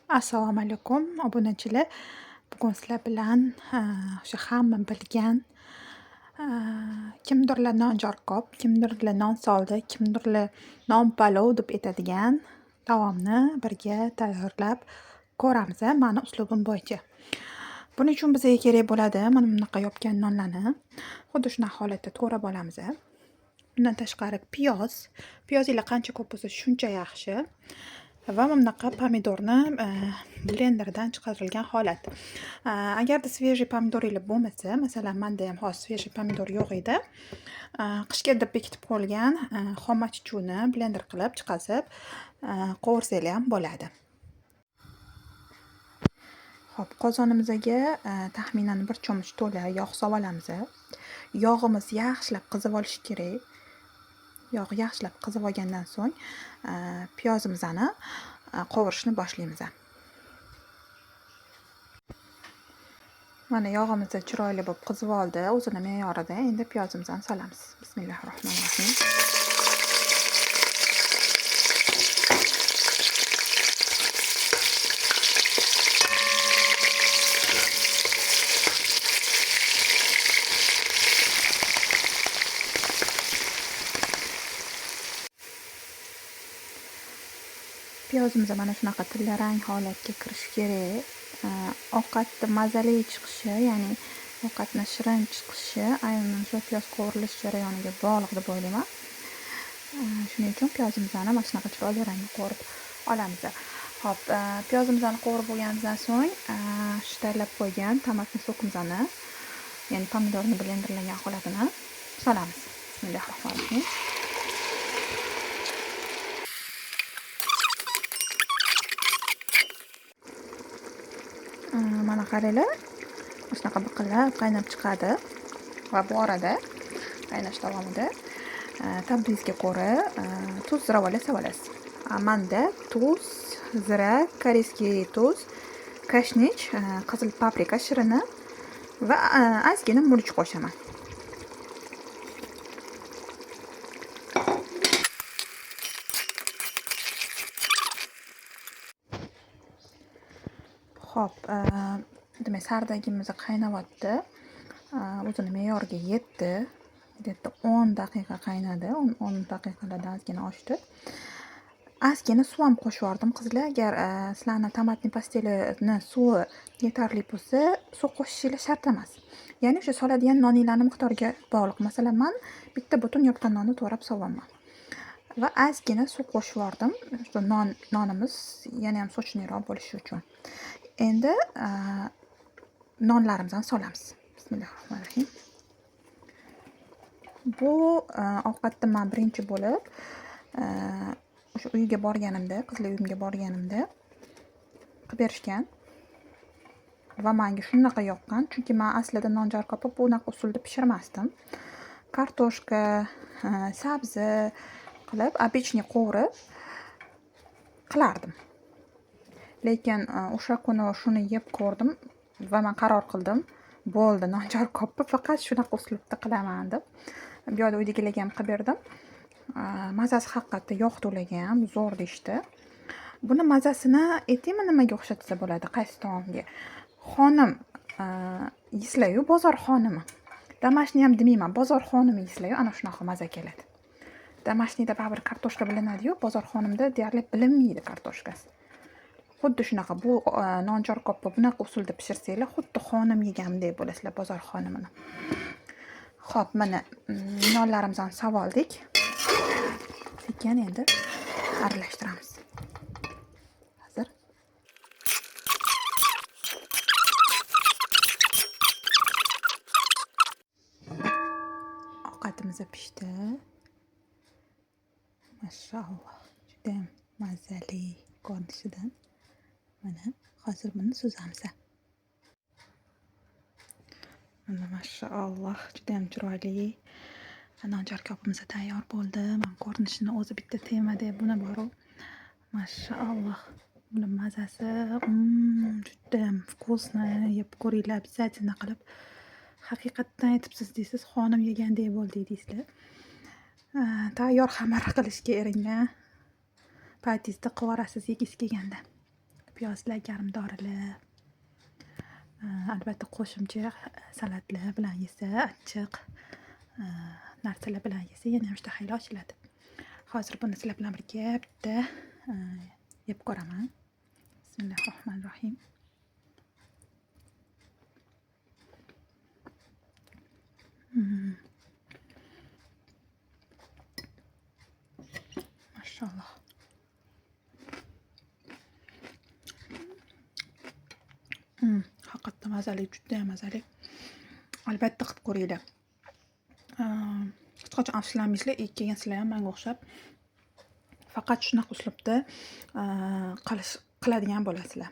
Assalomu alaykum, obunachilar. Bugun sizlar bilan o'sha hamma bilgan kimdirlar nonjorkob, kimdirlar non soldi, kimdirlar non palov deb aytadigan taomni birga tayyorlab ko'ramiz, mani uslubim bo'yicha. Buning uchun bizga kerak bo'ladi mana bunaqa yopgan nonlarni xuddi shunaqa holatda to'g'rab olamiz. Bundan tashqari piyozinglar qancha ko'p bo'lsa shuncha yaxshi. Va mana bunaqa pomidorni blenderdan chiqarilgan holat. Agarda svejiy pomidoringlar bo'lmasa, masalan menda ham hozir svejiy pomidor yo'q edi, qishga deb bekitib qo'yilgan xomma chuchukni blender qilib chiqazib qovursanglar ham bo'ladi. Xo'p, qozonimizga taxminan 1 cho'mich to'la yog' solib olamiz. Yog'imiz yaxshilab qizib olishi kerak. Yog' yaxshilab qizib olgandan so'ng piyozimizni qovurishni boshlaymiz. Mana yog'imiz chiroyli bo'lib qizib oldi, o'zini me'yorida. Endi piyozimizni solamiz. Bismillahirrohmanirrohim. Piyozimiz mana shunaqa tillarang holatga kirishi kerak. Ovqatni mazali chiqishi, ya'ni ovqatni shirin chiqishi aynan shu piyoz qovrilish jarayoniga bog'liq deb o'ylayman. Shuning uchun piyozimizni mana shunaqa chiroyli rangga qovurib olamiz. Xo'p, piyozimizni qovurib bo'lgandan so'ng shu tayyorlab qo'ygan tomatni sokimizni, ya'ni pomidorni blenderlangan holatini solamiz. Bismillahirrohmanirrohim. Mana qaranglar, shunaqa biqinlab qaynab chiqadi va bu orada qaynash davomida tabingizga ko'ra tuz, ziravorlar solasiz. Menda tuz, zira, koreyskiy tuz, kashnich, qizil paprika shirini va ozgina murch qo'shaman. Xo'p, demak sardagimiz qaynayapti. O'zini me'yoriga yetdi. 10 daqiqa qaynadi. 10 daqiqalardan ozgina oshdi. Ozgina suv ham qo'shib yubordim qizlar. Agar sizlarning tomatning pastelini suvi yetarli bo'lsa, suv qo'shishingiz shart emas. Ya'ni o'sha soladigan noninglarning miqdoriga bog'liq. Masalan, men bitta butun yopgan nonni to'g'rab sovaman. Va ozgina suv qo'shib yubordim. Shu nonimiz yana ham sochniroq bo'lishi uchun. Endi nonlarimizni solamiz. Bismillahirrohmanirrohim. Bu ovqatni men birinchi bo'lib o'sha uyga borganimda, qizlar uyimga borganimda qilib berishgan va menga shunaqa yoqqan, chunki men aslida nonjorkopni bunaqa usulda pishirmasdim. Kartoshka, sabzi qilib, обычный qovurib qilardim. Lekin o'sha kuni shuni yeb ko'rdim va men qaror qildim, bo'ldi, nonjorkopni faqat shunaqa uslubda qilaman deb. Bu yerda uydagilarga ham qilib berdim. Mazasi haqiqatda yoqdi ularga ham, zo'r deyishdi. Buni mazasini aytingmi nimaga o'xshatsa bo'ladi, qaysi taomga? Xonim yeslar-yu, bozor xonimi. Damashni ham demayman, bozor xonimi yeslar-yu, ana shunaqa maza keladi. Damashnida baribir kartoshka bilinadi-yu, bozor xonimda deyarli bilinmaydi kartoshkasi. Xuddi shunaqa bu nonjorkopni bunaqa usulda pishirsanglar, xuddi xonim yegandek bo'lasizlar, bozor xonimini. Xo'p, mana nonlarimizni solib oldik. Sekin endi aralashtiramiz. Hozir ovqatimiz pishdi. Mashalloh, juda ham mazali ko'rinishidan. Mana hozir buni suzamiz. Mana mashalloh, juda ham chiroyli nonjorkopimiz tayyor bo'ldi. Men ko'rinishini o'zi bitta temada buni boru. Mashalloh. Buni mazasi juda ham vkusni. Yeb ko'ringlar, обязательно qilib. Haqiqatdan aytibsiz deysiz, xonim yegandek bo'ldi deysizlar. Tayyor xamir qilishga eringan paytingizda qivorasiz yegingiz kelganda. piyozli, garmdorili, albatta qo'shimcha salatlar bilan yesa, achchiq narsalar bilan yesa yana ham ishtahanglar ochiladi. Hozir buni sizlar bilan birga bitta yeb ko'raman. Bismillahirrohmanirrohim. Mashalloh. Haqiqatdan mazali, juda ham mazali. Albatta qilib ko'ringlar. Hech qachon afsuslanmaysizlar, kelgansizlar ham menga o'xshab. Faqat shunaqa uslubda qiladigan bo'lasizlar.